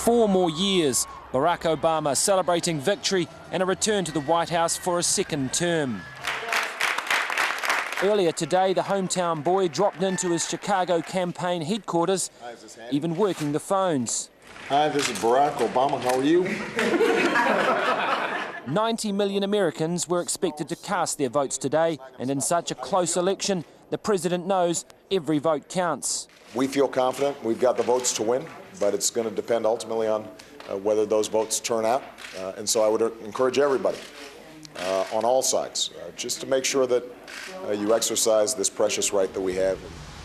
4 more years, Barack Obama celebrating victory and a return to the White House for a second term. Earlier today, the hometown boy dropped into his Chicago campaign headquarters, even working the phones. Hi, this is Barack Obama. How are you? 90 million Americans were expected to cast their votes today, and in such a close election, the president knows every vote counts. We feel confident we've got the votes to win, but it's going to depend ultimately on whether those votes turn out. And so I would encourage everybody on all sides just to make sure that you exercise this precious right that we have.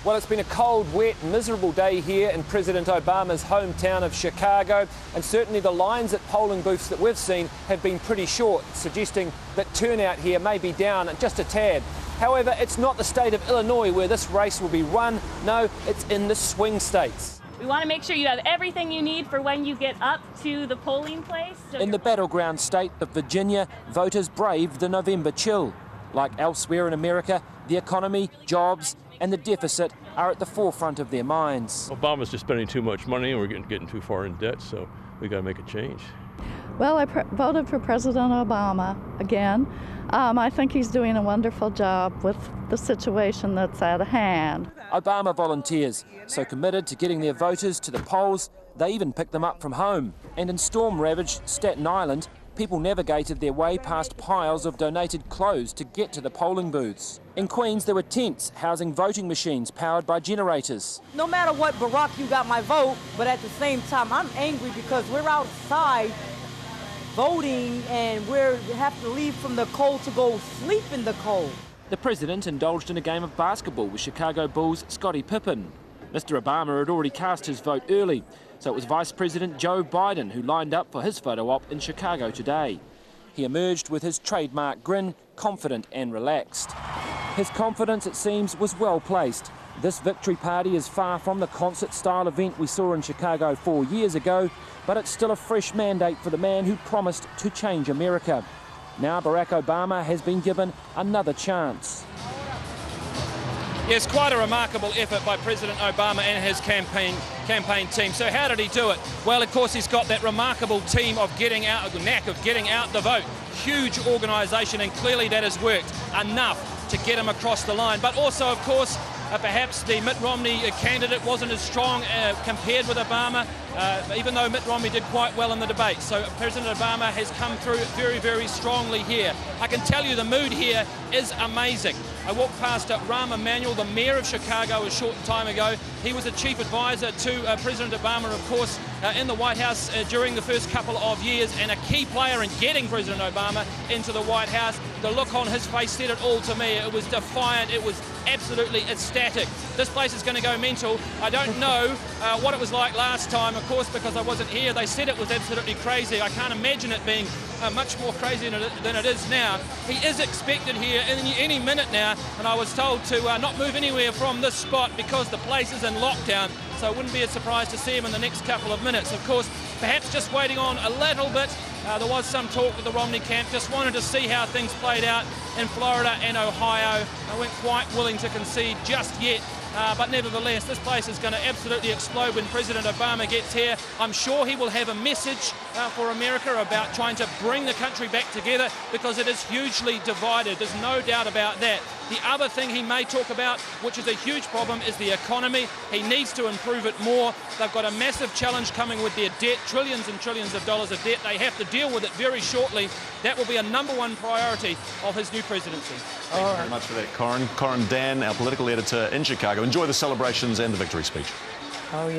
Well, it's been a cold, wet, miserable day here in President Obama's hometown of Chicago, and certainly the lines at polling booths that we've seen have been pretty short, suggesting that turnout here may be down just a tad. However, it's not the state of Illinois where this race will be run. No, it's in the swing states. We want to make sure you have everything you need for when you get up to the polling place. In the battleground state of Virginia, voters braved the November chill. Like elsewhere in America, the economy, jobs and the deficit are at the forefront of their minds. Obama's just spending too much money and we're getting too far in debt, so we got to make a change. Well, I voted for President Obama again. I think he's doing a wonderful job with the situation that's at hand. Obama volunteers, so committed to getting their voters to the polls, they even picked them up from home. And in storm-ravaged Staten Island, people navigated their way past piles of donated clothes to get to the polling booths. In Queens, there were tents housing voting machines powered by generators. No matter what, Barack, you got my vote, but at the same time, I'm angry because we're outside voting and we have to leave from the cold to go sleep in the cold. The president indulged in a game of basketball with Chicago Bulls' Scottie Pippen. Mr. Obama had already cast his vote early, so it was Vice President Joe Biden who lined up for his photo op in Chicago today. He emerged with his trademark grin, confident and relaxed. His confidence, it seems, was well placed. This victory party is far from the concert-style event we saw in Chicago 4 years ago, but it's still a fresh mandate for the man who promised to change America. Now Barack Obama has been given another chance. Yes, quite a remarkable effort by President Obama and his campaign team. So how did he do it? Well, of course, he's got that remarkable team of knack of getting out the vote. Huge organisation, and clearly that has worked enough to get him across the line. But also, of course, perhaps the Mitt Romney candidate wasn't as strong compared with Obama, even though Mitt Romney did quite well in the debate. So President Obama has come through very, very strongly here. I can tell you the mood here is amazing. I walked past Rahm Emanuel, the mayor of Chicago, a short time ago. He was a chief advisor to President Obama, of course, in the White House during the first couple of years, and a key player in getting President Obama into the White House. The look on his face said it all to me. It was defiant. It was absolutely ecstatic. This place is going to go mental. I don't know what it was like last time, of course, because I wasn't here. They said it was absolutely crazy. I can't imagine it being much more crazy than it is now. He is expected here any minute now, and I was told to not move anywhere from this spot because the place is in lockdown, so it wouldn't be a surprise to see him in the next couple of minutes. Of course, perhaps just waiting on a little bit. There was some talk with the Romney camp, just wanted to see how things played out in Florida and Ohio. I weren't quite willing to concede just yet. But nevertheless, this place is going to absolutely explode when President Obama gets here. I'm sure he will have a message for America about trying to bring the country back together, because it is hugely divided. There's no doubt about that. The other thing he may talk about, which is a huge problem, is the economy. He needs to improve it more. They've got a massive challenge coming with their debt, trillions and trillions of dollars of debt. They have to deal with it very shortly. That will be a #1 priority of his new presidency. Thank you very much for that, Corin. Corin Dan, our political editor in Chicago. Enjoy the celebrations and the victory speech. Oh, yeah.